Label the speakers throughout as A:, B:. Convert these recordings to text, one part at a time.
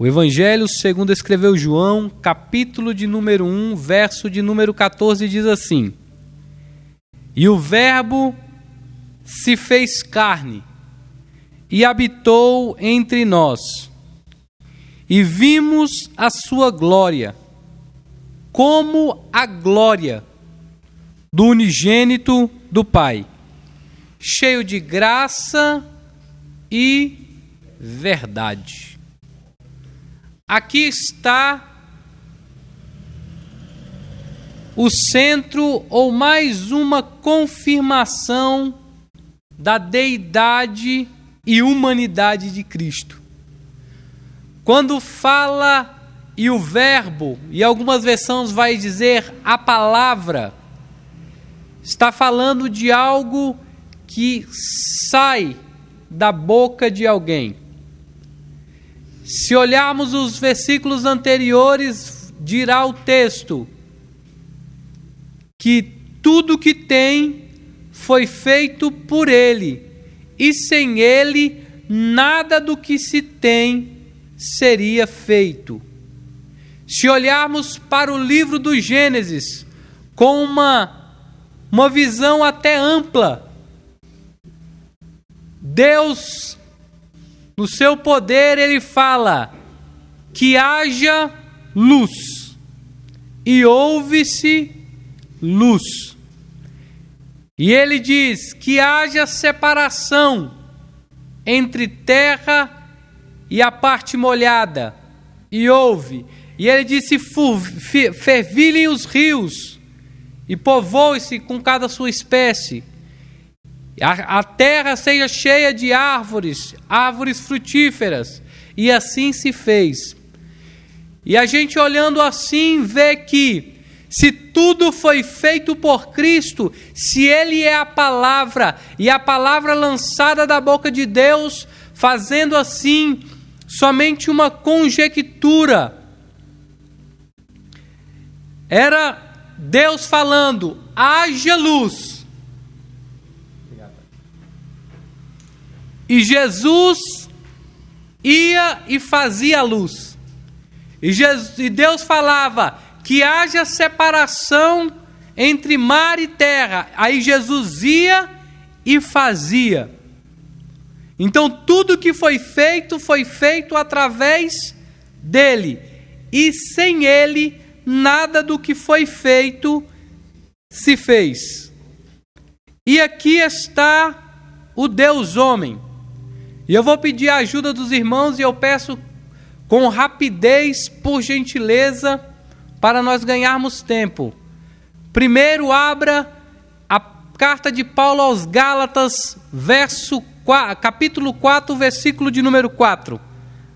A: O Evangelho segundo escreveu João, capítulo de número 1, verso de número 14, diz assim: E o Verbo se fez carne e habitou entre nós, e vimos a sua glória, como a glória do unigênito do Pai, cheio de graça e verdade. Aqui está o centro, ou mais uma confirmação da deidade e humanidade de Cristo. Quando fala e o Verbo, e algumas versões vai dizer a palavra, está falando de algo que sai da boca de alguém. Se olharmos os versículos anteriores, dirá o texto que tudo que tem foi feito por Ele, e sem Ele nada do que se tem seria feito. Se olharmos para o livro do Gênesis com uma visão até ampla, Deus, no seu poder, Ele fala que haja luz, e houve-se luz. E Ele diz que haja separação entre terra e a parte molhada, e houve. E Ele disse: fervilhem os rios, e povoe-se com cada sua espécie. A terra seja cheia de árvores frutíferas, e assim se fez. E a gente olhando assim vê que se tudo foi feito por Cristo, se Ele é a palavra, e a palavra lançada da boca de Deus, fazendo assim somente uma conjectura, era Deus falando: haja luz. E Jesus ia e fazia a luz. E Deus falava que haja separação entre mar e terra. Aí Jesus ia e fazia. Então tudo que foi feito através dele. E sem ele, nada do que foi feito se fez. E aqui está o Deus homem. E eu vou pedir a ajuda dos irmãos, e eu peço com rapidez, por gentileza, para nós ganharmos tempo. Primeiro, abra a carta de Paulo aos Gálatas, capítulo 4, versículo de número 4.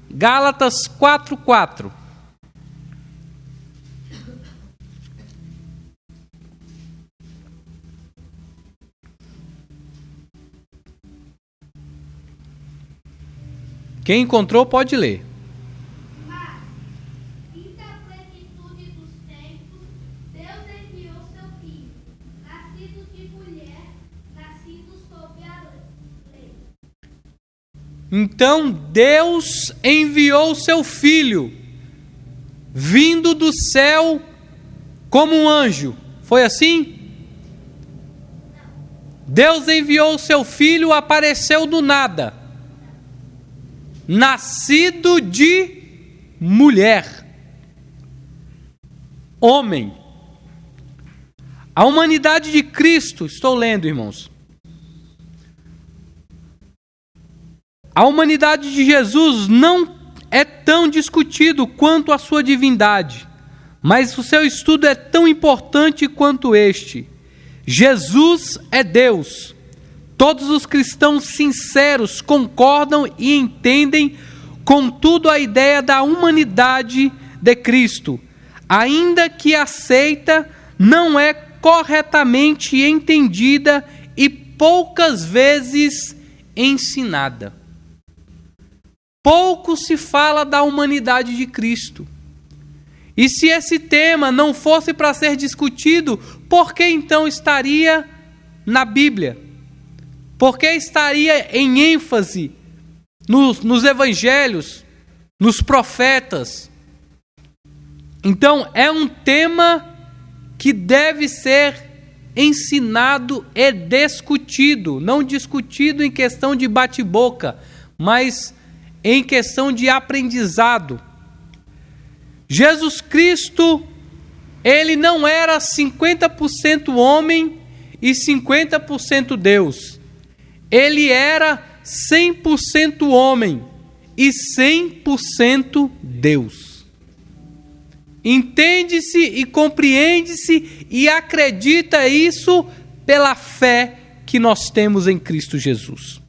A: Gálatas 4, 4. Quem encontrou pode ler.
B: Mas, indo à plenitude dos tempos, Deus enviou seu Filho, nascido de mulher, nascido sob a lei.
A: Então Deus enviou seu Filho, vindo do céu como um anjo. Foi assim? Deus enviou seu Filho, apareceu do nada. Nascido de mulher, homem. A humanidade de Cristo, estou lendo, irmãos. A humanidade de Jesus não é tão discutido quanto a sua divindade, mas o seu estudo é tão importante quanto este. Jesus é Deus. Todos os cristãos sinceros concordam e entendem, contudo, a ideia da humanidade de Cristo, ainda que aceita, não é corretamente entendida e poucas vezes ensinada. Pouco se fala da humanidade de Cristo. E se esse tema não fosse para ser discutido, por que então estaria na Bíblia? Por que estaria em ênfase nos evangelhos? nos profetas. Então, é um tema que deve ser ensinado e discutido, não discutido em questão de bate-boca, mas em questão de aprendizado. Jesus Cristo, ele não era 50% homem e 50% Deus. Ele era 100% homem e 100% Deus. Entende-se e compreende-se e acredita isso pela fé que nós temos em Cristo Jesus.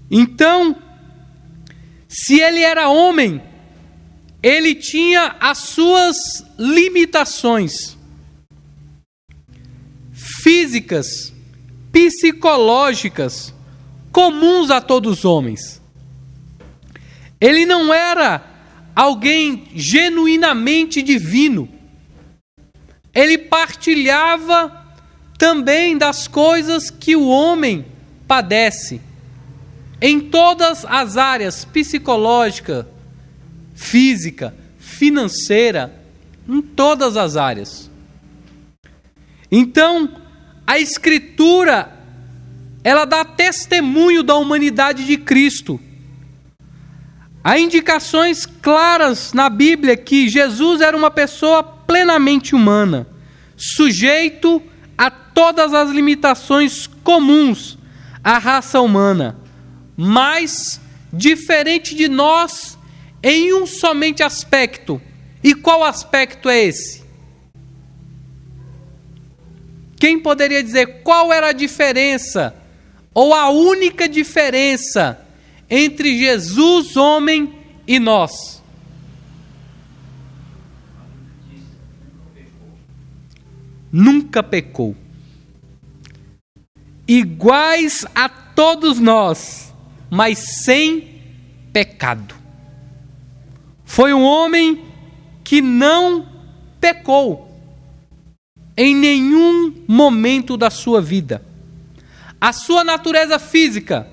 A: Então, se ele era homem, ele tinha as suas limitações físicas, psicológicas, comuns a todos os homens. Ele não era alguém genuinamente divino. Ele partilhava também das coisas que o homem padece, em todas as áreas, psicológica, física, financeira, em todas as áreas. Então, a Escritura, ela dá testemunho da humanidade de Cristo. Há indicações claras na Bíblia que Jesus era uma pessoa plenamente humana, sujeito a todas as limitações comuns à raça humana, mas diferente de nós em um somente aspecto. E qual aspecto é esse? Quem poderia dizer qual era a diferença, ou a única diferença entre Jesus, homem, e nós? Nunca pecou. Iguais a todos nós, mas sem pecado. Foi um homem que não pecou em nenhum momento da sua vida. A sua natureza física,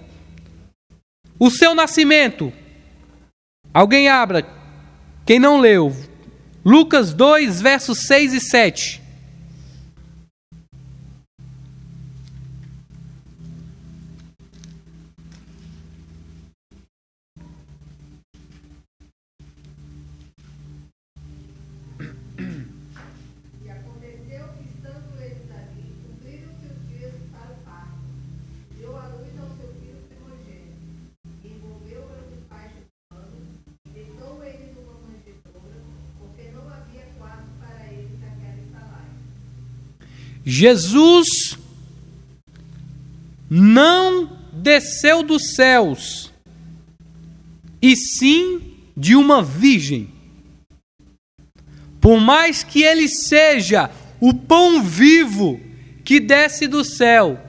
A: o seu nascimento. Alguém abra, quem não leu, Lucas 2, versos 6 e 7. Jesus não desceu dos céus, e sim de uma virgem. Por mais que ele seja o pão vivo que desce do céu,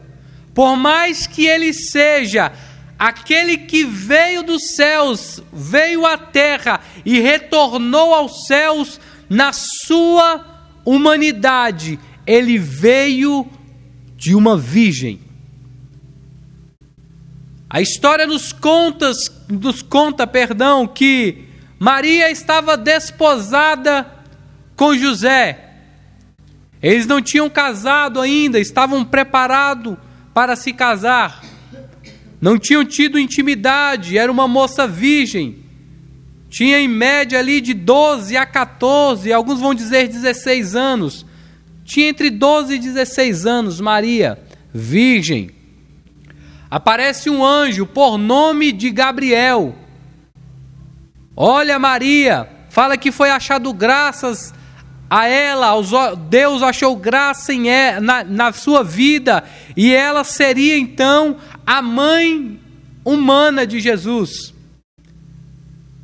A: por mais que ele seja aquele que veio dos céus, veio à terra e retornou aos céus na sua humanidade, ele veio de uma virgem. A história nos conta, que Maria estava desposada com José. Eles não tinham casado ainda, estavam preparados para se casar. Não tinham tido intimidade, era uma moça virgem. Tinha em média ali de 12 a 14, alguns vão dizer 16 anos. Tinha entre 12 e 16 anos, Maria, virgem. Aparece um anjo por nome de Gabriel. Olha Maria, fala que foi achado graças a ela, Deus achou graça na sua vida, e ela seria então a mãe humana de Jesus.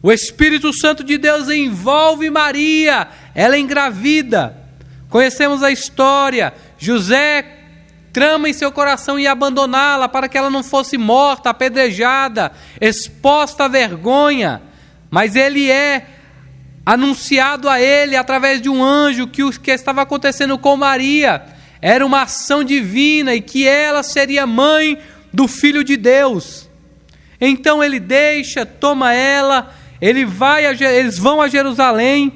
A: O Espírito Santo de Deus envolve Maria, ela engravida. Conhecemos a história. José trama em seu coração em abandoná-la para que ela não fosse morta, apedrejada, exposta à vergonha. Mas ele é anunciado a ele através de um anjo que o que estava acontecendo com Maria era uma ação divina e que ela seria mãe do Filho de Deus. Então ele toma ela, eles vão a Jerusalém.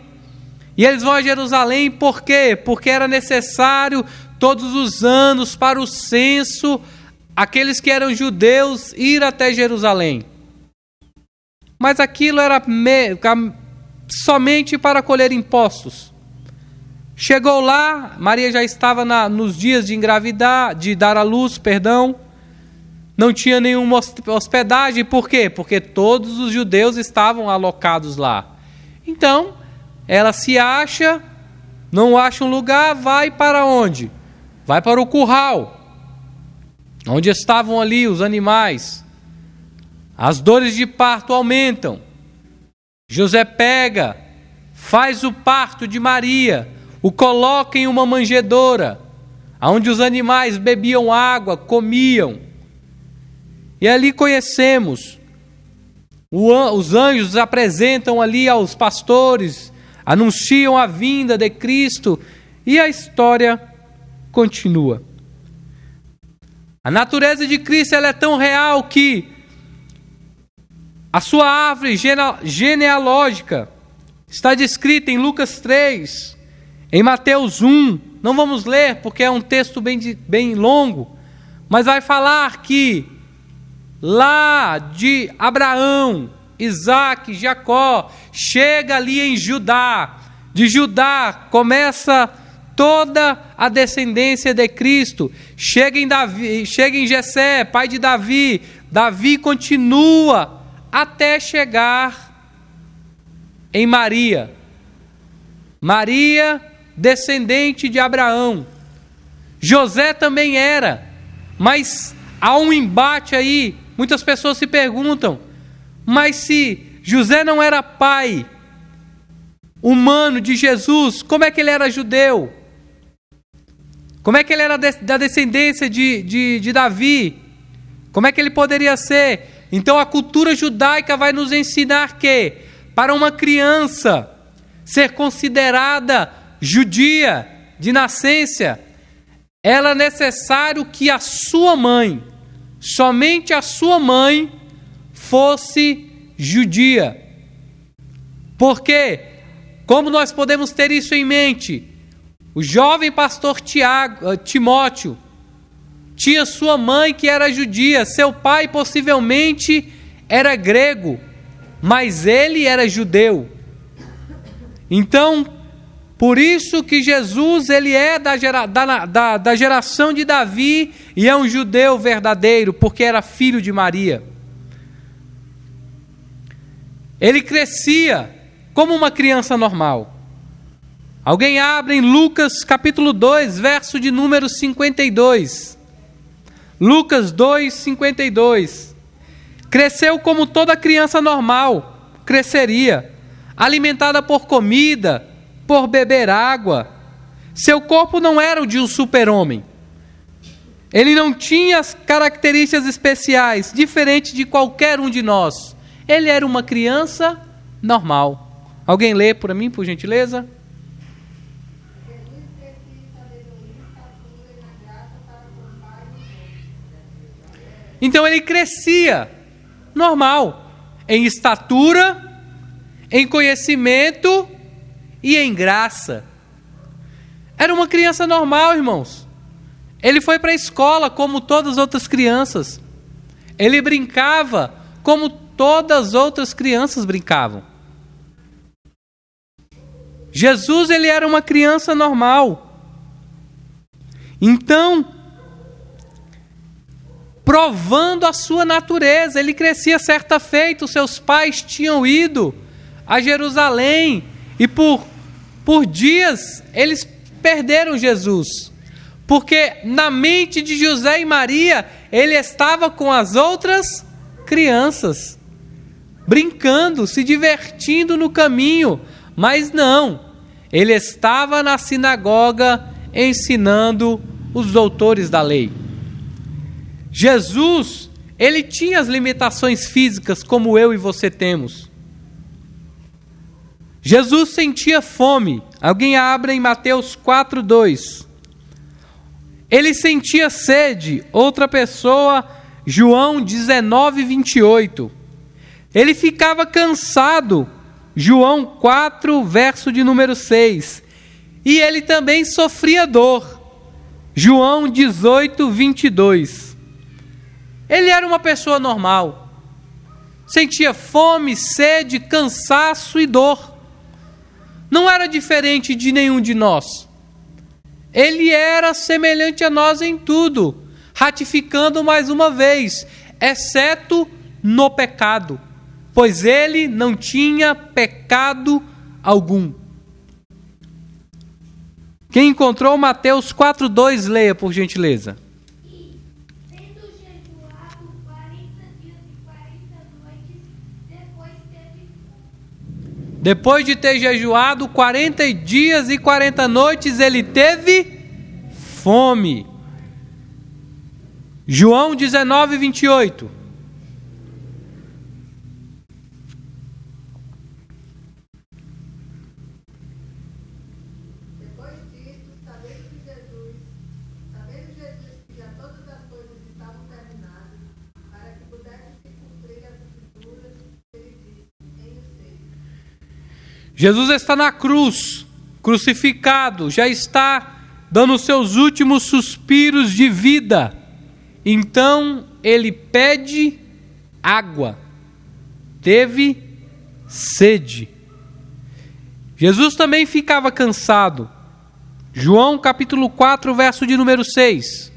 A: E eles vão a Jerusalém por quê? Porque era necessário todos os anos para o censo, aqueles que eram judeus ir até Jerusalém. Mas aquilo era somente para colher impostos. Chegou lá, Maria já estava nos dias de engravidar, de dar à luz, não tinha nenhuma hospedagem. Por quê? Porque todos os judeus estavam alocados lá. Então, ela se acha, não acha um lugar, vai para onde? Vai para o curral, onde estavam ali os animais. As dores de parto aumentam. José pega, faz o parto de Maria, o coloca em uma manjedoura, onde os animais bebiam água, comiam. E ali conhecemos, os anjos apresentam ali aos pastores, anunciam a vinda de Cristo, e a história continua. A natureza de Cristo ela é tão real que a sua árvore genealógica está descrita em Lucas 3, em Mateus 1. Não vamos ler porque é um texto bem longo, mas vai falar que lá de Abraão, Isaac, Jacó, chega ali em Judá. De Judá começa toda a descendência de Cristo. Chega em Jessé, pai de Davi. Davi continua até chegar em Maria. Maria, descendente de Abraão. José também era, mas há um embate aí. Muitas pessoas se perguntam, mas se José não era pai humano de Jesus, como é que ele era judeu? Como é que ele era da descendência de Davi? Como é que ele poderia ser? Então a cultura judaica vai nos ensinar que, para uma criança ser considerada judia de nascença, era é necessário que a sua mãe, somente a sua mãe, fosse judia. Porque, como nós podemos ter isso em mente? O jovem pastor Timóteo tinha sua mãe que era judia, seu pai possivelmente era grego, mas ele era judeu. Então, por isso que Jesus ele é da geração de Davi e é um judeu verdadeiro, porque era filho de Maria. Ele crescia como uma criança normal. Alguém abre em Lucas capítulo 2, verso de número 52. Lucas 2, 52. Cresceu como toda criança normal cresceria, alimentada por comida, por beber água. Seu corpo não era o de um super-homem. Ele não tinha as características especiais, diferente de qualquer um de nós. Ele era uma criança normal. Alguém lê para mim, por gentileza? Então ele crescia normal, em estatura, em conhecimento e em graça. Era uma criança normal, irmãos. Ele foi para a escola como todas as outras crianças. Ele brincava como todas as outras crianças brincavam. Jesus, ele era uma criança normal. Então, provando a sua natureza, ele crescia. Certa feita, os seus pais tinham ido a Jerusalém e por dias eles perderam Jesus, porque na mente de José e Maria ele estava com as outras crianças, brincando, se divertindo no caminho, mas não, ele estava na sinagoga ensinando os doutores da lei. Jesus, ele tinha as limitações físicas como eu e você temos. Jesus sentia fome. Alguém abre em Mateus 4:2. Ele sentia sede. Outra pessoa, João 19:28. Ele ficava cansado, João 4, verso de número 6. E ele também sofria dor, João 18, 22. Ele era uma pessoa normal, sentia fome, sede, cansaço e dor. Não era diferente de nenhum de nós. Ele era semelhante a nós em tudo, ratificando mais uma vez, exceto no pecado, pois ele não tinha pecado algum. Quem encontrou Mateus 4:2, leia por gentileza.
B: E, tendo jejuado 40 dias e 40 noites, depois teve fome.
A: Depois de ter jejuado 40 dias e 40 noites, ele teve fome. João 19, 28.
C: Depois disso, sabendo Jesus que já todas as coisas estavam terminadas, para que pudessem se cumprir as escrituras, ele disse: tenho sede.
A: Jesus está na cruz, crucificado, já está dando os seus últimos suspiros de vida. Então ele pede água, teve sede. Jesus também ficava cansado. João capítulo 4, verso de número 6.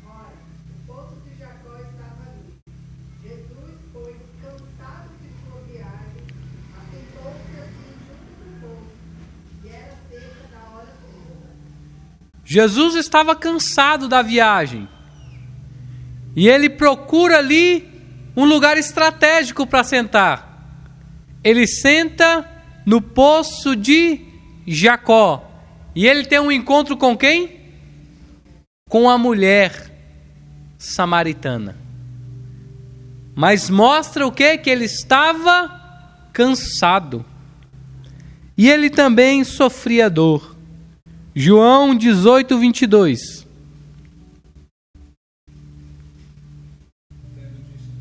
C: Ora, o poço de Jacó estava ali. Jesus, pois, cansado de sua viagem, assentou-se assim junto do poço, e era cerca da hora segunda.
A: Jesus estava cansado da viagem. E ele procura ali um lugar estratégico para sentar. Ele senta no poço de Jacó. E ele tem um encontro com quem? Com a mulher samaritana. Mas mostra o quê? Que ele estava cansado. E ele também sofria dor. João 18, 22.
D: Tendo dito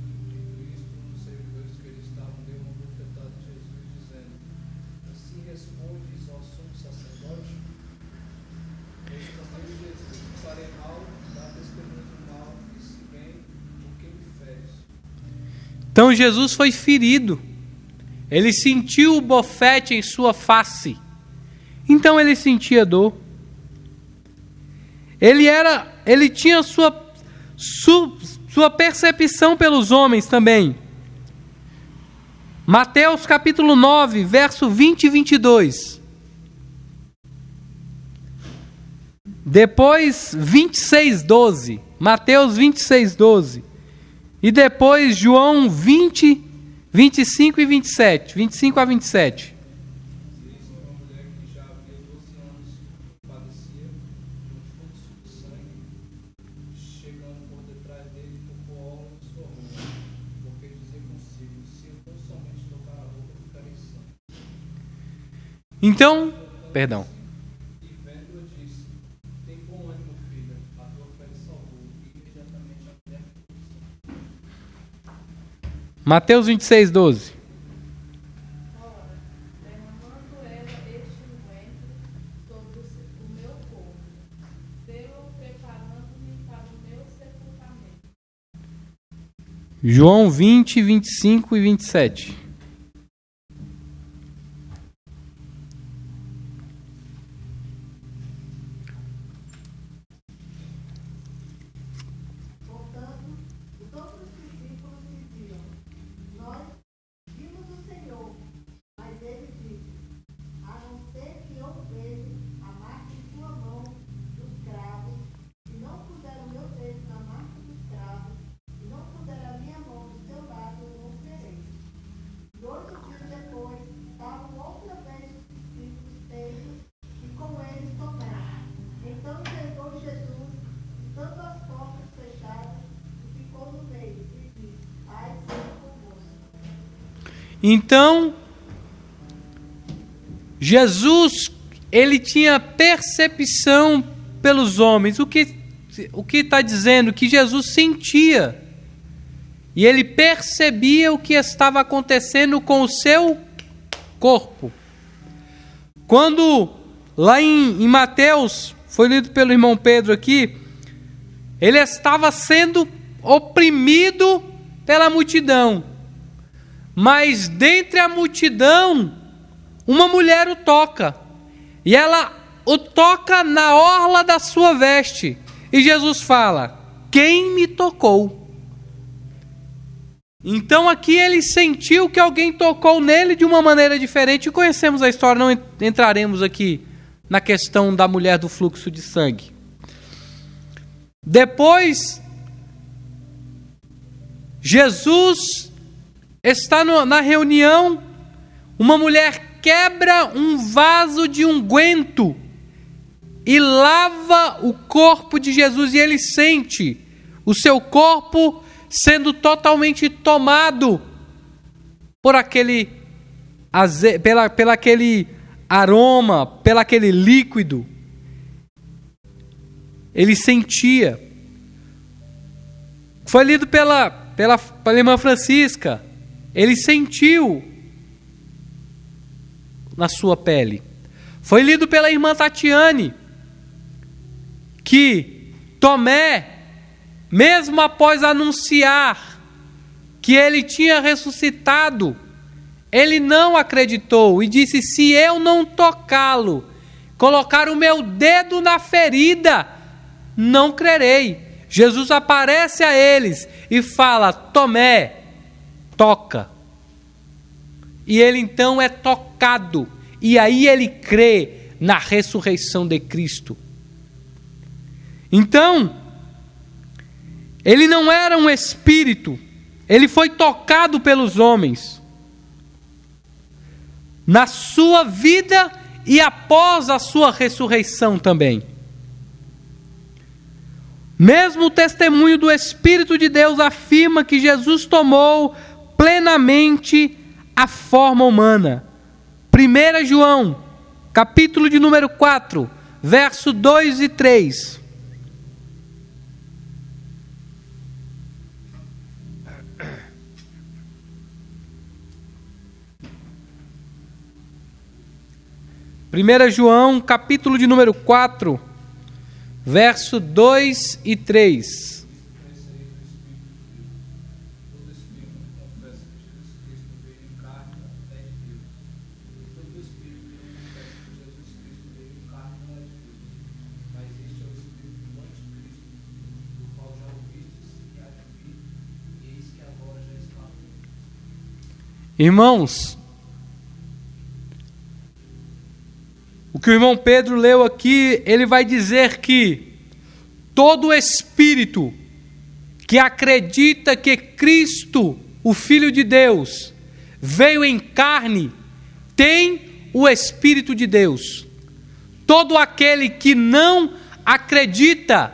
D: isto, os servidores que ali estavam deu uma bofetada de Jesus, dizendo: assim respondes ao sumo sacerdote? Respondeu Jesus: farei mal, dá testemunho do mal, e se bem, por que me feres?
A: Então Jesus foi ferido. Ele sentiu o bofete em sua face. Então ele sentia dor. Ele tinha sua percepção pelos homens também. Mateus capítulo 9, verso 20 e 22. Depois 26, 12. Mateus 26, 12. E depois João 20, 25 e 27. 25 a 27.
D: Diz uma mulher que já havia 12 anos padecia de um fluxo de sangue, chegando por detrás dele, tocou a orla de sua roupa, porque dizia consigo: se eu tão somente tocar a roupa, ficarei sã.
A: Então, perdão.
D: E vendo-a disse: tem bom ânimo, filha, a tua fé te salvou. E imediatamente a mulher ficou sã.
A: Mateus 26, 12.
C: Ora, derramando ela este unguento sobre o meu corpo, deu preparando-me para o meu sepultamento.
A: João 20, 25 e 27.
C: Portanto, os outros discípulos diziam: nós vimos o Senhor. Mas ele disse: a não ser que eu veja a marca em sua mão dos cravos, e não puser o meu dedo na marca dos cravos, e não puser a minha mão do seu lado, eu não serei. E 8 dias depois, estavam outra vez os discípulos teios, e com eles Tomé. Então chegou Jesus, estando as portas fechadas, e ficou no meio, e disse: ai, seja convosco.
A: Então, Jesus ele tinha percepção pelos homens. O que está dizendo? Que Jesus sentia. E ele percebia o que estava acontecendo com o seu corpo. Quando, lá em Mateus, foi lido pelo irmão Pedro aqui, ele estava sendo oprimido pela multidão. Mas dentre a multidão, uma mulher o toca. E ela o toca na orla da sua veste. E Jesus fala: quem me tocou? Então aqui ele sentiu que alguém tocou nele de uma maneira diferente. E conhecemos a história, não entraremos aqui na questão da mulher do fluxo de sangue. Depois, Jesus está na reunião, uma mulher quebra um vaso de unguento e lava o corpo de Jesus, e ele sente o seu corpo sendo totalmente tomado por aquele aquele aroma, pelo aquele líquido. Ele sentia. Foi lido pela irmã Francisca. Ele sentiu na sua pele. Foi lido pela irmã Tatiane que Tomé, mesmo após anunciar que ele tinha ressuscitado, ele não acreditou e disse: se eu não tocá-lo, colocar o meu dedo na ferida, não crerei. Jesus aparece a eles e fala: Tomé, toca. E ele então é tocado, e aí ele crê na ressurreição de Cristo. Então, ele não era um espírito, ele foi tocado pelos homens. Na sua vida e após a sua ressurreição também. Mesmo o testemunho do Espírito de Deus afirma que Jesus tomou plenamente a forma humana. 1 João, capítulo de número 4, verso 2 e 3. Primeira João, capítulo de número 4, verso 2 e 3. Irmãos, o que o irmão Pedro leu aqui, ele vai dizer que todo espírito que acredita que Cristo, o Filho de Deus, veio em carne, tem o Espírito de Deus. Todo aquele que não acredita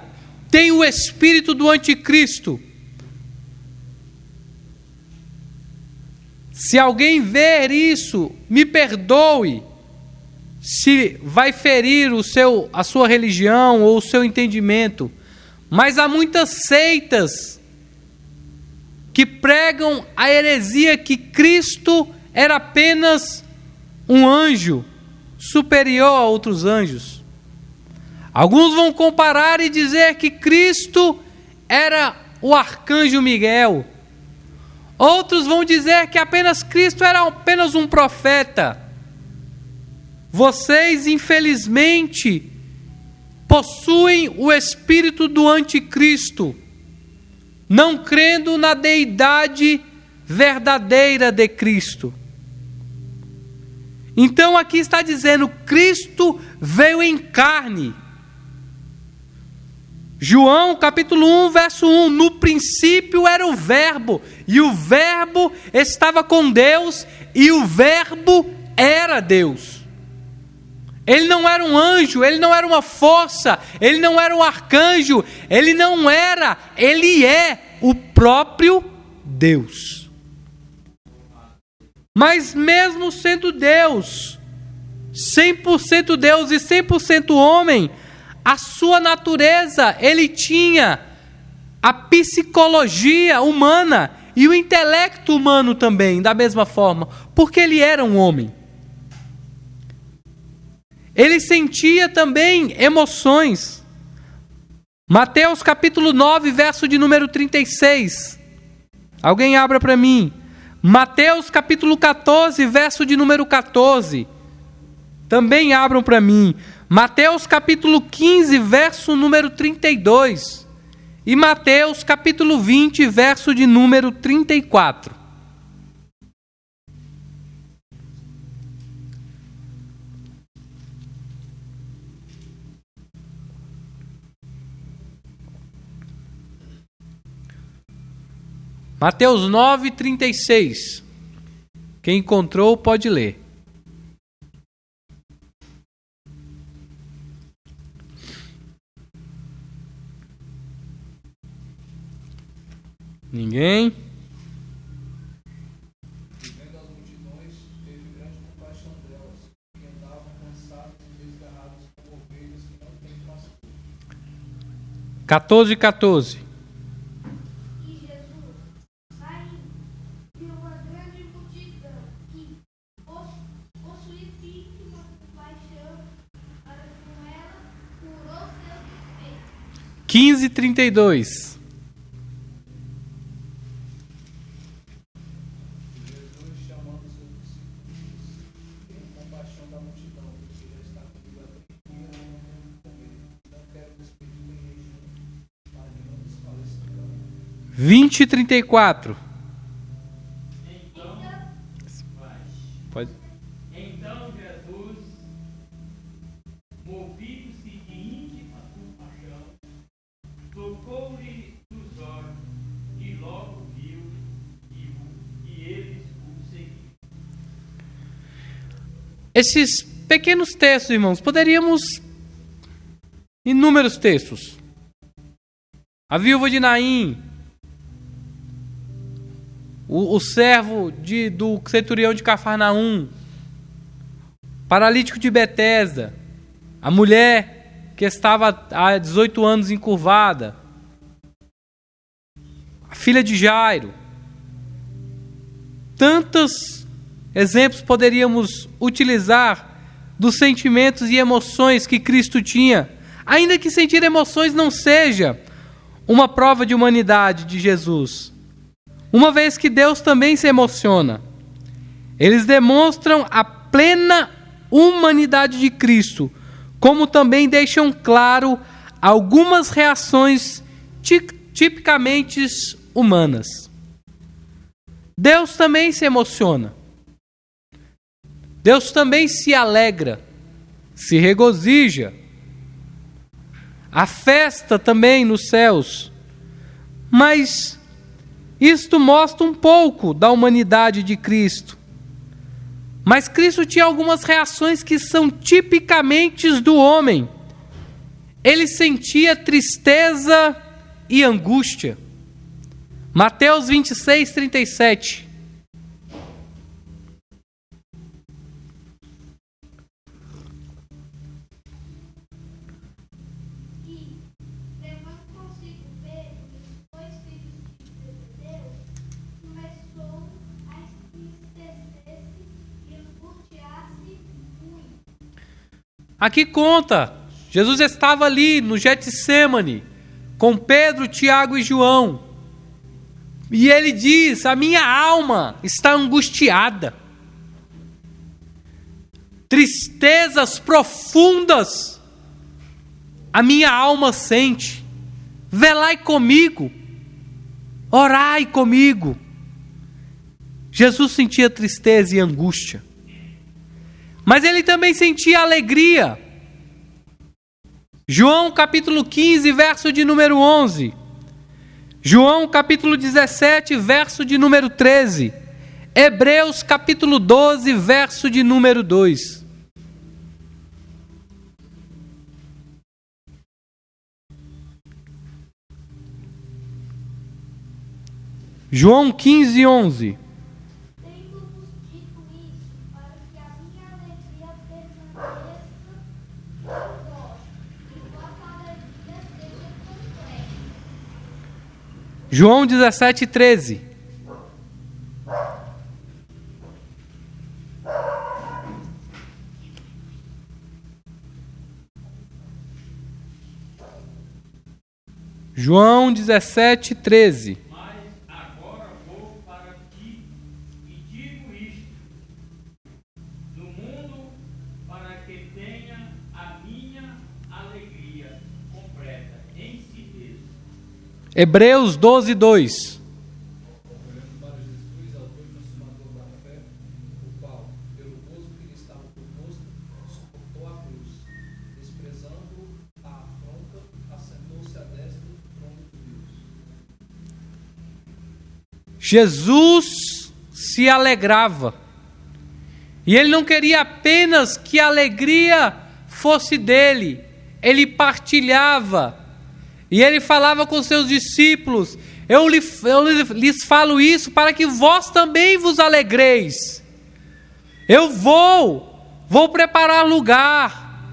A: tem o espírito do anticristo. Se alguém ver isso, me perdoe, se vai ferir a sua religião ou o seu entendimento, mas há muitas seitas que pregam a heresia que Cristo era apenas um anjo superior a outros anjos. Alguns vão comparar e dizer que Cristo era o arcanjo Miguel. Outros vão dizer que apenas Cristo era apenas um profeta. Vocês, infelizmente, possuem o espírito do anticristo, não crendo na deidade verdadeira de Cristo. Então aqui está dizendo, Cristo veio em carne. João capítulo 1, verso 1, no princípio era o verbo, e o verbo estava com Deus, e o verbo era Deus. Ele não era um anjo, ele não era uma força, ele não era um arcanjo, ele é o próprio Deus. Mas mesmo sendo Deus, 100% Deus e 100% homem, a sua natureza, ele tinha a psicologia humana e o intelecto humano também, da mesma forma, porque ele era um homem. Ele sentia também emoções. Mateus capítulo 9, verso de número 36. Alguém abra para mim. Mateus capítulo 14, verso de número 14. Também abram para mim. Mateus capítulo 15, verso número 32. E Mateus capítulo 20, verso de número 34. Mateus 9, 36. Quem encontrou pode ler. Ninguém?
D: E vendo as multidões, teve grande compaixão delas, que andavam cansados e desgarrados como ovelhas que não têm pastor.
A: 14, 14.
B: E Jesus, saindo, viu uma grande multidão que possuía íntima compaixão para com ela, curou seus enfermos.
A: 15, 32.
D: Jesus, chamando seus discípulos, teve compaixão da multidão, porque já está comigo há 3 dias e comer. Não quero despedir em jejum, para que não desfaleça o caminho.
A: 20, 34. Pode.
E: Então Jesus, movido-se de íntima compaixão, tocou-lhe nos olhos e logo viu e eles o seguiram.
A: Esses pequenos textos, irmãos, poderíamos... Inúmeros textos. A viúva de Naim, o servo do centurião de Cafarnaum, paralítico de Betesda, a mulher que estava há 18 anos encurvada, a filha de Jairo. Tantos exemplos poderíamos utilizar dos sentimentos e emoções que Cristo tinha, ainda que sentir emoções não seja uma prova de humanidade de Jesus. Uma vez que Deus também se emociona, eles demonstram a plena humanidade de Cristo, como também deixam claro algumas reações tipicamente humanas. Deus também se emociona. Deus também se alegra, se regozija. A festa também nos céus. Mas isto mostra um pouco da humanidade de Cristo. Mas Cristo tinha algumas reações que são tipicamente do homem. Ele sentia tristeza e angústia. Mateus 26, 37.
B: E, levando consigo Pedro e os 2 filhos de Zebedeu, começou a entristecer-se e angustiar-se muito.
A: Aqui conta, Jesus estava ali no Getsêmani, com Pedro, Tiago e João. E ele diz: a minha alma está angustiada. Tristezas profundas a minha alma sente. Velai comigo, orai comigo. Jesus sentia tristeza e angústia, mas ele também sentia alegria. João capítulo 15, verso de número 11. João capítulo 17, verso de número 13. Hebreus capítulo 12, verso de número 2. João 15, 11.
B: Tendo-vos dito isso, para que a minha alegria permaneça
A: João 17:13. João 17:13.
E: Mas agora vou para ti e digo isto no mundo, para que tenha a minha alegria completa em si mesmo.
A: Hebreus 12:2.
D: Olhando para Jesus, autor e consumador da fé, o qual, pelo gozo que lhe estava proposto, suportou a cruz, desprezando a afronta, assentou-se à destra do trono de Deus.
A: Jesus se alegrava. E ele não queria apenas que a alegria fosse dele, ele partilhava. E ele falava com seus discípulos: eu lhes falo isso para que vós também vos alegreis. Eu vou preparar lugar,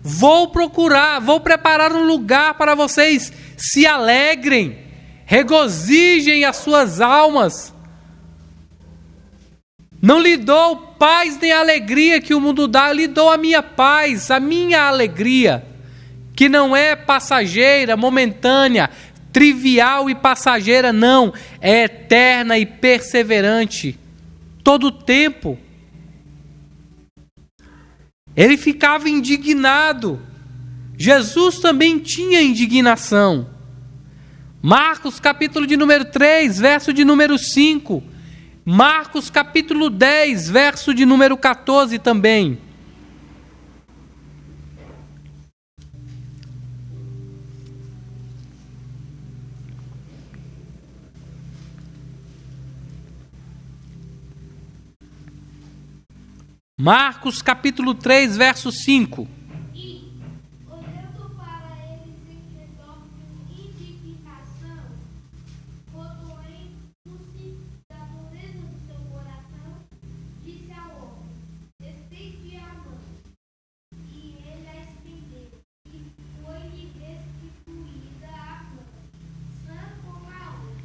A: vou preparar um lugar para vocês se alegrem, regozijem as suas almas. Não lhe dou paz nem alegria que o mundo dá, eu lhe dou a minha paz, a minha alegria, que não é passageira, momentânea, trivial e passageira, não, é eterna e perseverante, todo o tempo. Ele ficava indignado. Jesus também tinha indignação. Marcos capítulo de número 3, verso de número 5. Marcos capítulo 10, verso de número 14 também. Marcos capítulo 3, verso 5.
B: E, olhando para eles em redor com indignação, rodoendo-se da dureza do seu coração, disse ao homem: estende a mão. E ele a estendeu, e foi-lhe restituída a mão, sã como a outra.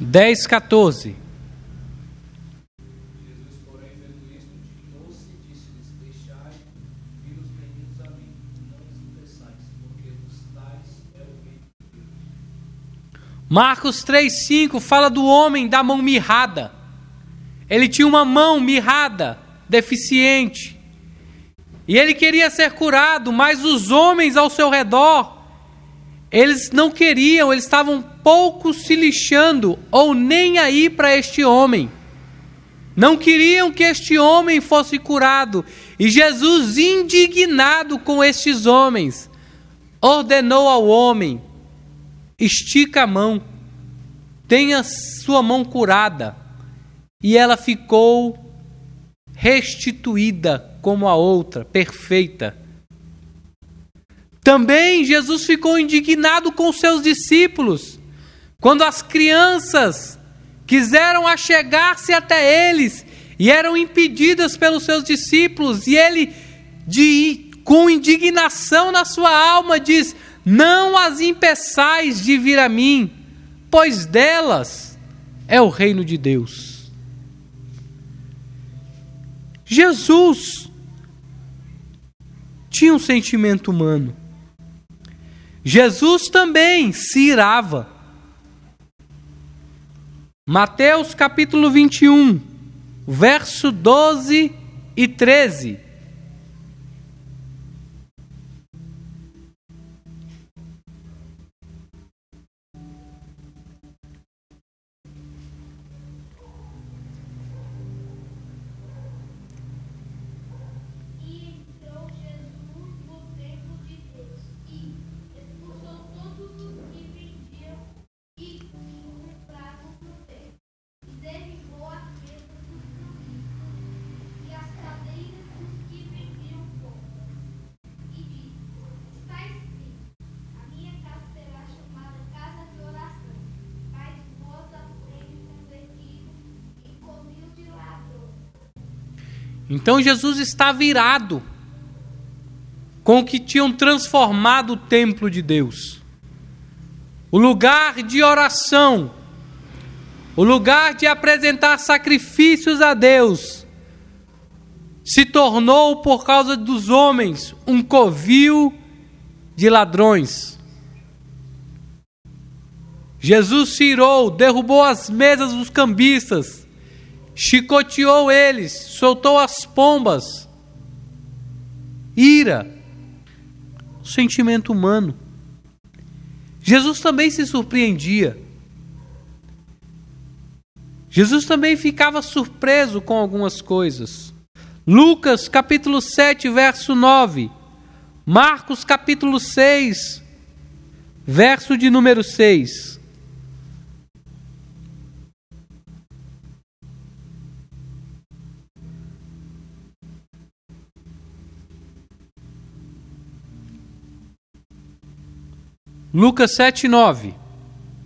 A: 10:14.
D: Jesus, porém, vendo isto, dignou-se e disse-lhes: deixai vir os meninos a mim, não os impeçais, porque dos tais é o reino de Deus.
A: Marcos 3,5 fala do homem da mão mirrada. Ele tinha uma mão mirrada, deficiente. E ele queria ser curado, mas os homens ao seu redor, eles não queriam, eles estavam pouco se lixando ou nem aí para este homem. Não queriam que este homem fosse curado. E Jesus, indignado com estes homens, ordenou ao homem: estica a mão, tenha sua mão curada. E ela ficou restituída como a outra, perfeita. Também Jesus ficou indignado com seus discípulos, quando as crianças quiseram achegar-se até eles e eram impedidas pelos seus discípulos, e ele, com indignação na sua alma, diz: não as impeçais de vir a mim, pois delas é o reino de Deus. Jesus tinha um sentimento humano. Jesus também se irava. Mateus capítulo 21, verso 12 e 13.
B: E entrou Jesus no templo de Deus e expulsou todos os que vendiam e compravam no templo, e derribou as mesas dos cambistas e as cadeiras dos que vendiam compras. E disse: está escrito, a minha casa será chamada casa de oração, mas vós a tendes convertido em comil de ladrões.
A: Então Jesus estava irado com o que tinham transformado o templo de Deus. o lugar de oração, o lugar de apresentar sacrifícios a Deus, se tornou, por causa dos homens, um covil de ladrões. Jesus se irou, derrubou as mesas dos cambistas, chicoteou eles, soltou as pombas. Ira, sentimento humano. Jesus também se surpreendia. Jesus também ficava surpreso com algumas coisas. Lucas capítulo 7, verso 9. Marcos capítulo 6, verso de número 6. Lucas 7, 9.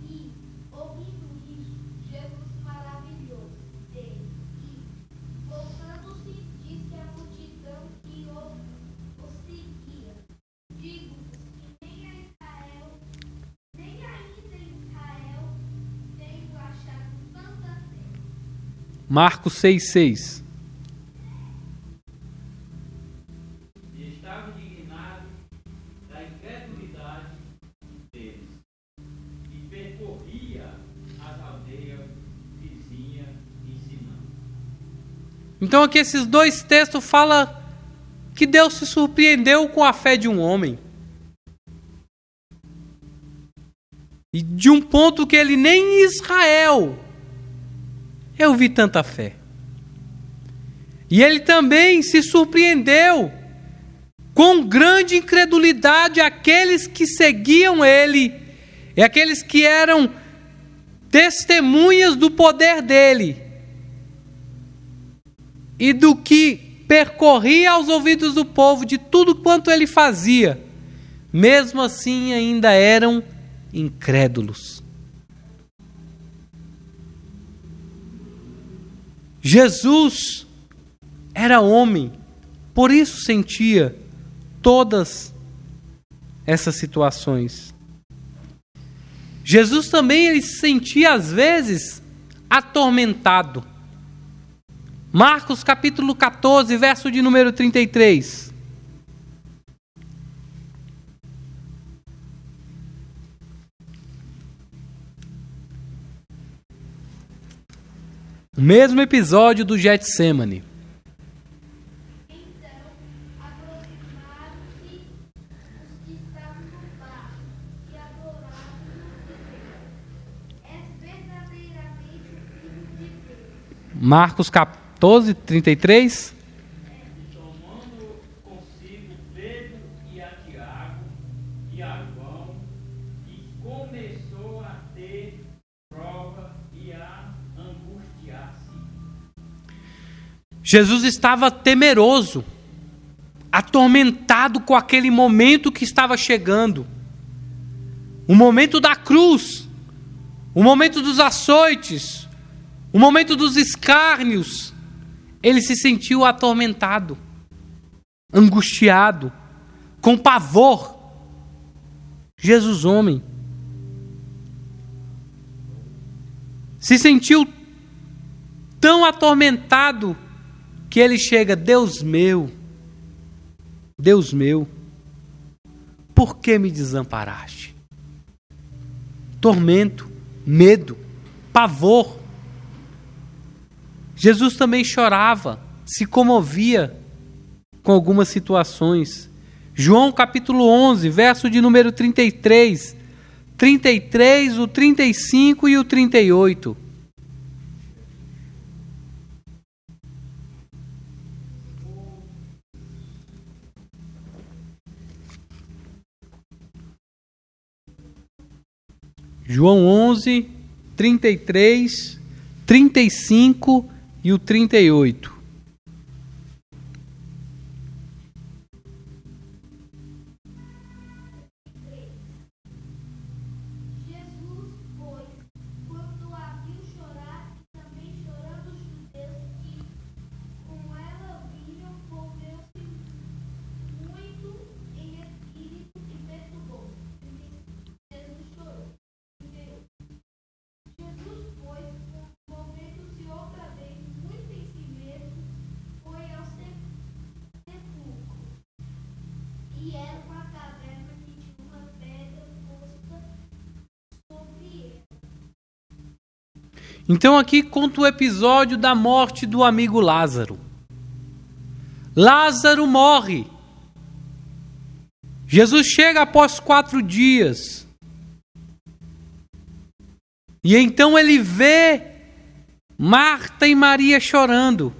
B: E, ouvindo isso, Jesus maravilhou dele e, voltando-se, disse à multidão que o seguia: digo-vos que nem ainda em Israel tenho achado tanta fé.
A: Marcos 6, 6.
E: E estava indignado da incredulidade deles, e percorria as aldeias vizinhas ensinando.
A: Então aqui esses dois textos falam que Deus se surpreendeu com a fé de um homem. E de um ponto que ele nem em Israel eu vi tanta fé. E ele também se surpreendeu com grande incredulidade aqueles que seguiam ele e aqueles que eram testemunhas do poder dele e do que percorria aos ouvidos do povo, de tudo quanto ele fazia. Mesmo assim ainda eram incrédulos. Jesus era homem, por isso sentia todas essas situações. Jesus também ele se sentia às vezes atormentado. Marcos capítulo 14, verso de número 33. O mesmo episódio do Getsêmani.
B: Então, aproximaram-se os que estavam no barco e adoraram-no, dizendo: és verdadeiramente o Filho de Deus.
A: Marcos 14, 33.
E: Tomando consigo Pedro e a Tiago e a João, e começou a ter prova e a angustiar-se.
A: Jesus estava temeroso, atormentado com aquele momento que estava chegando. O momento da cruz, o momento dos açoites, o momento dos escárnios. Ele se sentiu atormentado, angustiado, com pavor. Jesus, homem, se sentiu tão atormentado que ele chega: Deus meu, por que me desamparaste? Tormento, medo, pavor. Jesus também chorava, se comovia com algumas situações. João capítulo 11, verso de número 33, o 35 e o 38. João 11, 33, 35 e o 38.
B: e era uma caverna que tinha uma pedra posta sobre ele.
A: Então aqui conta o episódio da morte do amigo Lázaro. Lázaro morre. Jesus chega após 4 dias. E então ele vê Marta e Maria chorando.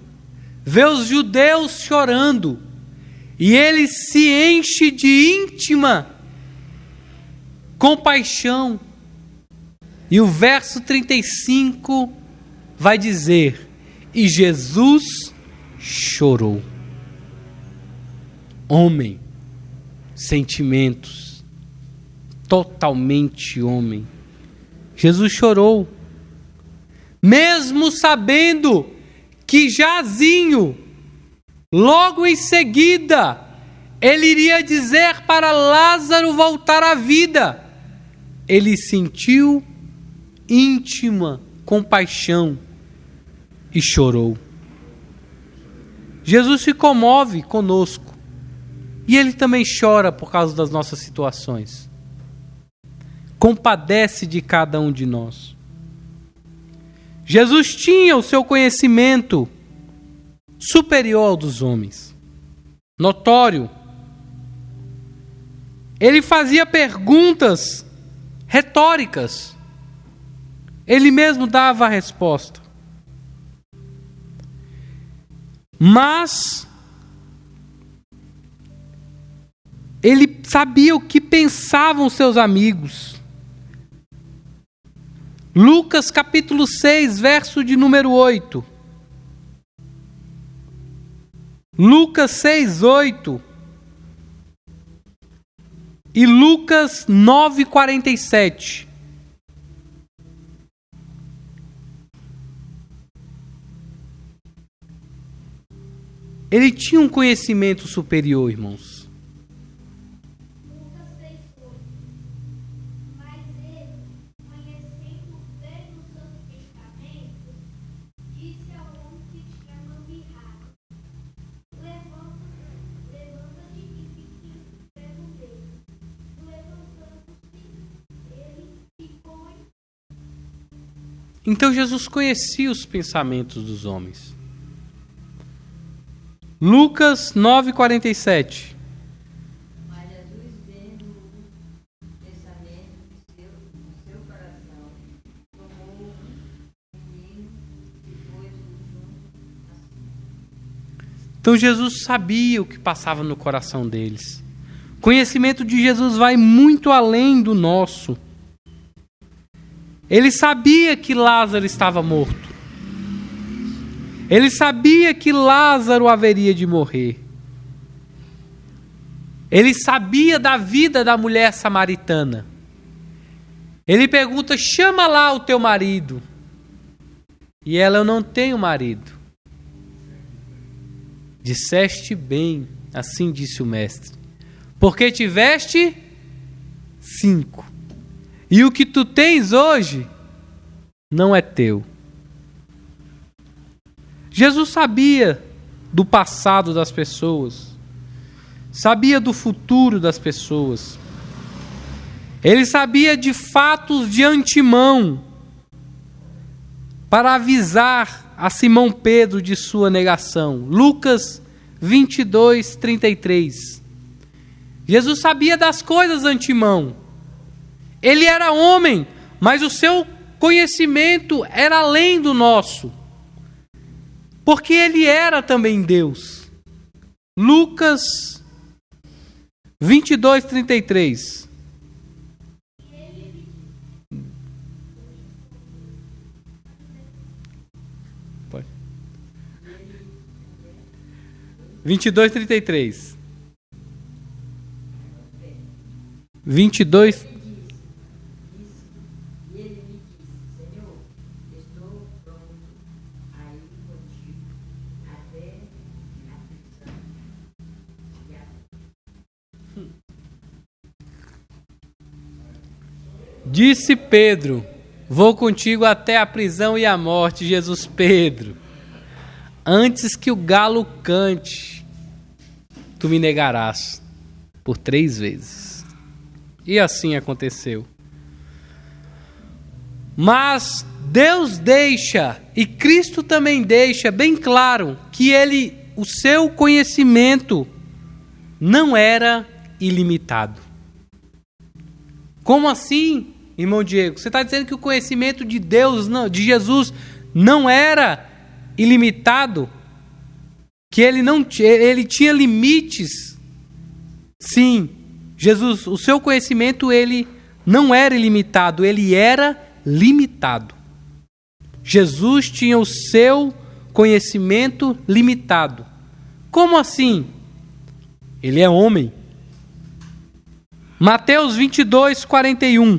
A: Vê os judeus chorando. E ele se enche de íntima compaixão. E o verso 35 vai dizer: e Jesus chorou. Homem, sentimentos, totalmente homem. Jesus chorou, mesmo sabendo que jazinho, logo em seguida, ele iria dizer para Lázaro voltar à vida. Ele sentiu íntima compaixão e chorou. Jesus se comove conosco e ele também chora por causa das nossas situações. Compadece de cada um de nós. Jesus tinha o seu conhecimento superior ao dos homens, notório. Ele fazia perguntas retóricas. Ele mesmo dava a resposta. Mas ele sabia o que pensavam seus amigos. Lucas capítulo 6, verso de número 8. Lucas 6, 8. E Lucas 9, 47. Ele tinha um conhecimento superior, irmãos.
B: Lucas 6:8. Mas ele, conhecendo bem os seus pensamentos, disse ao homem que tinha mão errada: levanta-te e fique perto dele. Levantando-se, ele ficou em...
A: Então Jesus conhecia os pensamentos dos homens. Lucas 9, 47.
F: Mas Jesus, vendo o pensamento do seu coração, tomou o menino e pôs-o junto a si.
A: Então Jesus sabia o que passava no coração deles. O conhecimento de Jesus vai muito além do nosso. Ele sabia que Lázaro estava morto. Ele sabia que Lázaro haveria de morrer. Ele sabia da vida da mulher samaritana. Ele pergunta: chama lá o teu marido. E ela: eu não tenho marido. Disseste bem, assim disse o mestre, porque tiveste 5. E o que tu tens hoje não é teu. Jesus sabia do passado das pessoas, sabia do futuro das pessoas. Ele sabia de fatos de antemão para avisar a Simão Pedro de sua negação. Lucas 22, 33. Jesus sabia das coisas de antemão. Ele era homem, mas o seu conhecimento era além do nosso. Porque ele era também Deus. Lucas 22, 33. Pode. 22, 33. 22.
F: E ele me disse: Senhor, estou pronto a ir contigo até a prisão e a...
A: Disse Pedro: vou contigo até a prisão e a morte. Jesus: Pedro, antes que o galo cante, tu me negarás. por 3 vezes. E assim aconteceu. Mas Deus deixa, e Cristo também deixa bem claro, que o seu conhecimento não era ilimitado. Como assim, irmão Diego? Você está dizendo que o conhecimento de Deus, de Jesus, não era ilimitado? Que ele tinha limites? Sim, Jesus, o seu conhecimento ele não era ilimitado, ele era limitado. Jesus tinha o seu conhecimento limitado. Como assim? Ele é homem. Mateus 22, 41.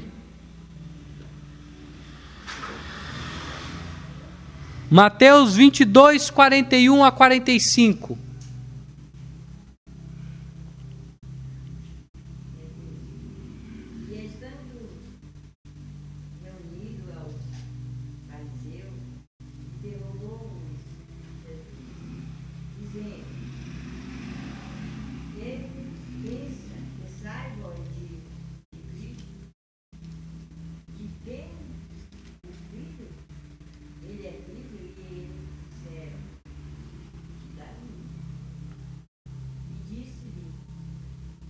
A: Mateus 22, 41 a 45.
F: E estando reunido aos fariseus, interrogou-os Jesus, dizendo: Ele pensa que saiba de Cristo, que tem o Filho, ele é Filho e ele serve de Davi. E disse-lhe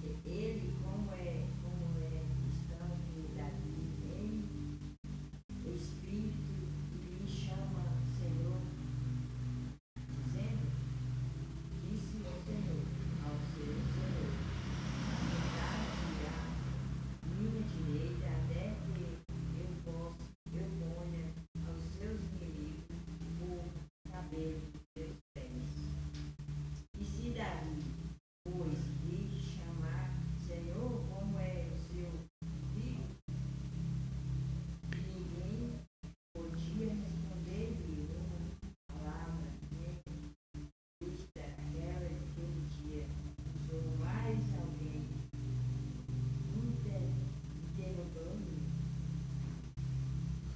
F: que ele, como é cristão de Davi, em espírito, lhe chama Senhor, dizendo: Disse o Senhor ao seu Senhor: Sentar-te à minha direita, até que eu ponha aos seus inimigos por cabelo dos seus pés. E se Davi, pois, lhe chamar Senhor, como é o seu filho, e ninguém podia responder-lhe uma palavra, nem vista aquela que ele dia usou mais alguém,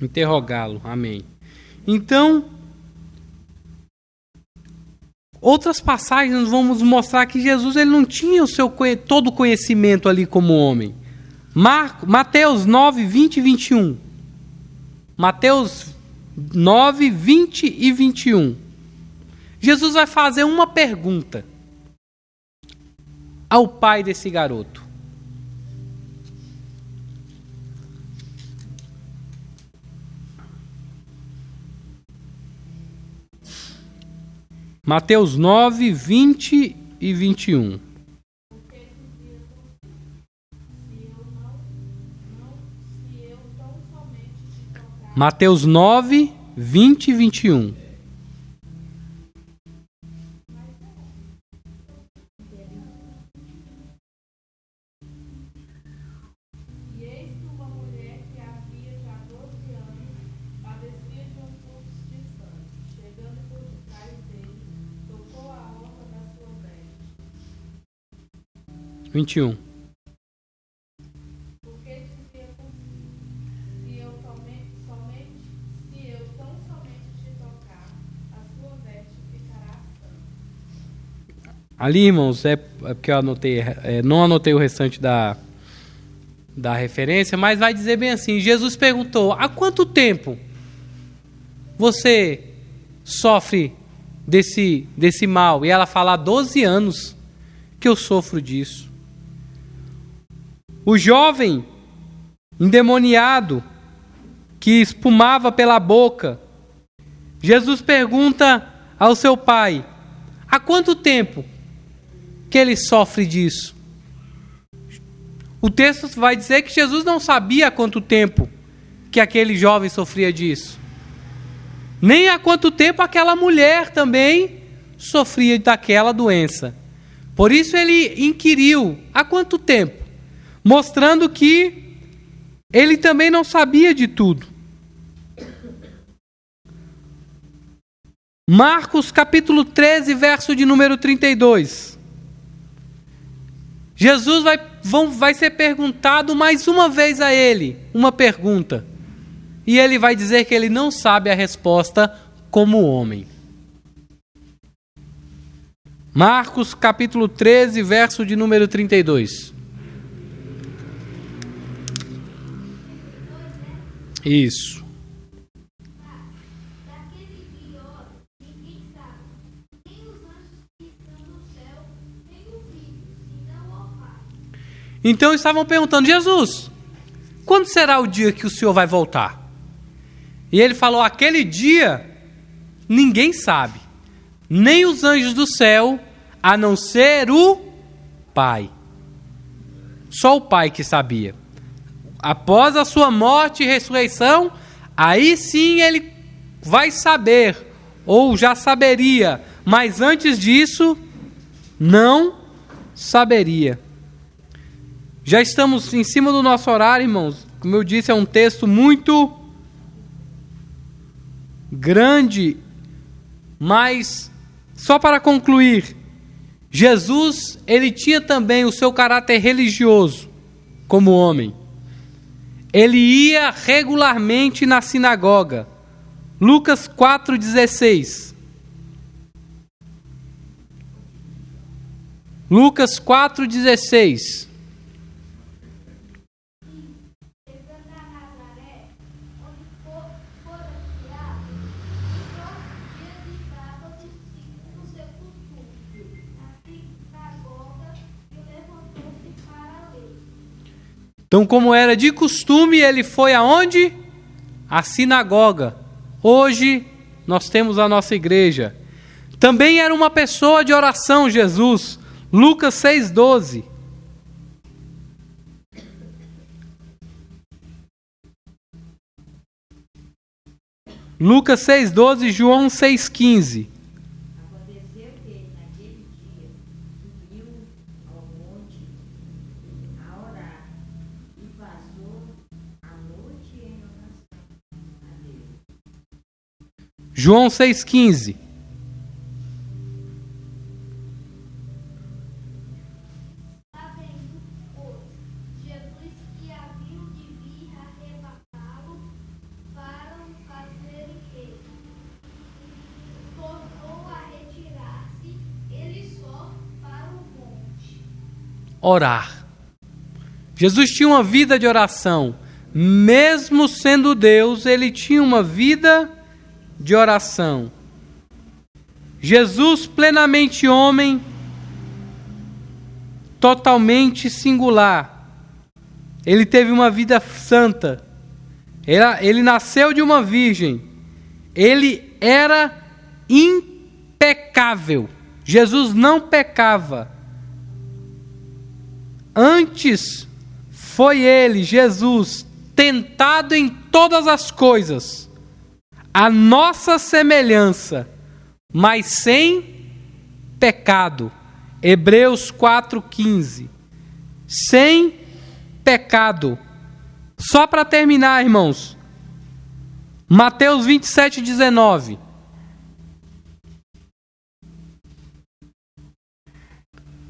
A: Interrogá-lo, amém. Então, outras passagens nós vamos mostrar que Jesus ele não tinha todo o conhecimento ali como homem. Mateus 9, 20 e 21. Mateus 9, 20 e 21. Jesus vai fazer uma pergunta ao pai desse garoto. Mateus 9, 20 e 21. Mateus 9, 20 e 21.
B: E eis que uma mulher que havia já 12 anos padecia de um fluxo de sangue, chegando por detrás dele, tocou a orla da sua veste.
A: 21.
B: Porque dizia consigo: se eu tão somente te tocar, a sua veste ficará sã.
A: Ali, irmãos, é porque eu anotei, não anotei o restante da referência, mas vai dizer bem assim: Jesus perguntou: há quanto tempo você sofre desse mal? E ela fala: há 12 anos que eu sofro disso. O jovem endemoniado que espumava pela boca, Jesus pergunta ao seu pai: há quanto tempo que ele sofre disso? O texto vai dizer que Jesus não sabia há quanto tempo que aquele jovem sofria disso. Nem há quanto tempo aquela mulher também sofria daquela doença. Por isso ele inquiriu: há quanto tempo? Mostrando que ele também não sabia de tudo. Marcos capítulo 13, verso de número 32. Jesus vai ser perguntado mais uma vez a ele uma pergunta. E ele vai dizer que ele não sabe a resposta como homem. Marcos capítulo 13, verso de número 32. Isso.
B: Daquele dia, ó, ninguém sabe, nem os anjos que estão no céu, nem o Filho, senão ao Pai.
A: Então estavam perguntando: Jesus, quando será o dia que o Senhor vai voltar? E ele falou: aquele dia ninguém sabe, nem os anjos do céu, a não ser o Pai. Só o Pai que sabia. Após a sua morte e ressurreição, aí sim ele vai saber, ou já saberia, mas antes disso, não saberia. Já estamos em cima do nosso horário, irmãos. Como eu disse, é um texto muito grande, mas só para concluir, Jesus, ele tinha também o seu caráter religioso como homem. Ele ia regularmente na sinagoga. Lucas 4,16. Lucas 4,16.
B: Chegando a Nazaré, onde fora criado, no dia de sábado, segundo o seu costume, na sinagoga, e levantou-se para ler.
A: Então, como era de costume, ele foi aonde? A sinagoga. Hoje, nós temos a nossa igreja. Também era uma pessoa de oração, Jesus. Lucas 6,12. Lucas 6,12, João 6,15.
F: Aconteceu que naquele dia subiu ao monte a orar e passou a noite em oração a Deus.
A: João 6,15.
B: Sabendo, pois, Jesus que haviam de vir arrebatá-lo para o fazerem rei, tornou a retirar-se, ele só, para o monte.
A: Orar. Jesus tinha uma vida de oração. Mesmo sendo Deus, ele tinha uma vida de oração. Jesus, plenamente homem, totalmente singular. Ele teve uma vida santa. Ele nasceu de uma virgem. Ele era impecável. Jesus não pecava. Antes foi ele, Jesus, tentado em todas as coisas, a nossa semelhança, mas sem pecado. Hebreus 4,15. Sem pecado. Só para terminar, irmãos, Mateus 27,19.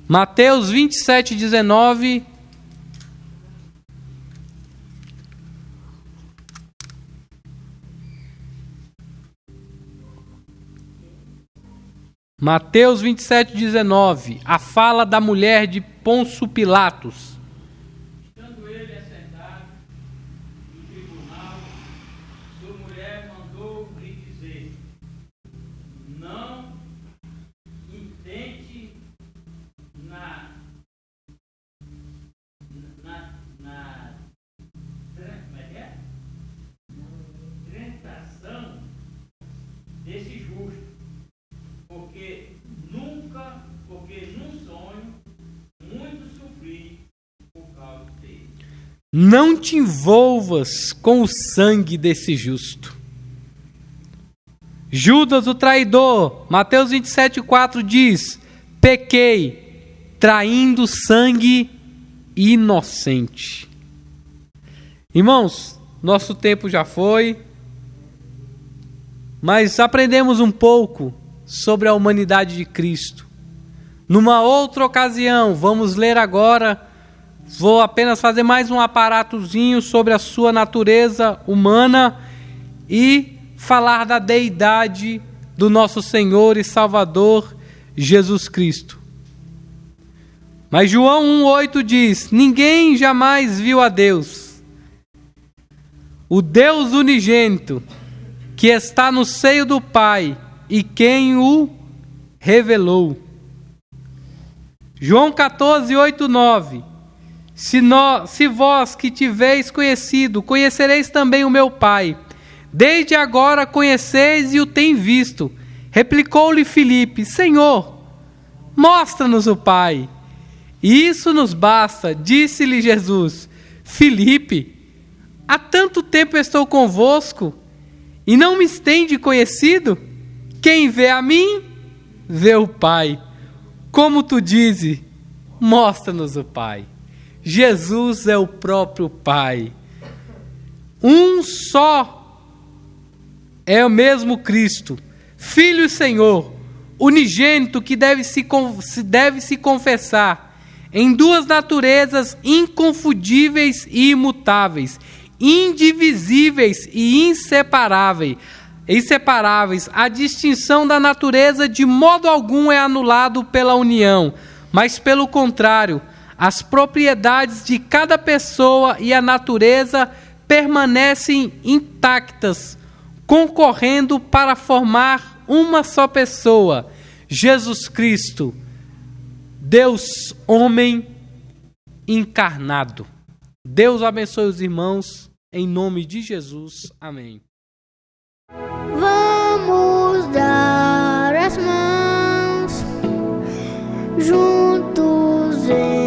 A: Mateus 27,19. Mateus 27,19. A fala da mulher de Pôncio Pilatos.
E: Estando ele assentado no tribunal, sua mulher mandou-lhe dizer: não intente tentação desse justo, porque num sonho muito sofri por causa dele.
A: Não te envolvas com o sangue desse justo. Judas, o traidor, Mateus 27,4 diz: pequei, traindo sangue inocente. Irmãos, nosso tempo já foi, mas aprendemos um pouco sobre a humanidade de Cristo. Numa outra ocasião, vamos ler agora, vou apenas fazer mais um aparatozinho sobre a sua natureza humana e falar da deidade do nosso Senhor e Salvador Jesus Cristo. Mas João 1,8 diz: ninguém jamais viu a Deus. O Deus unigênito, que está no seio do Pai, e quem o revelou. João 14:8, 9. Se vós que tiveis conhecido, conhecereis também o meu Pai. Desde agora conheceis e o tem visto. Replicou-lhe Filipe: Senhor, mostra-nos o Pai. Isso nos basta, disse-lhe Jesus. Filipe, há tanto tempo estou convosco, e não me tende conhecido? Quem vê a mim, vê o Pai. Como tu dizes, mostra-nos o Pai. Jesus é o próprio Pai. Um só é o mesmo Cristo, Filho e Senhor, unigênito, que deve se confessar em duas naturezas inconfundíveis e imutáveis, indivisíveis e inseparáveis. A distinção da natureza de modo algum é anulado pela união, mas pelo contrário, as propriedades de cada pessoa e a natureza permanecem intactas, concorrendo para formar uma só pessoa, Jesus Cristo, Deus homem encarnado. Deus abençoe os irmãos, em nome de Jesus. Amém.
B: Vamos dar as mãos juntos.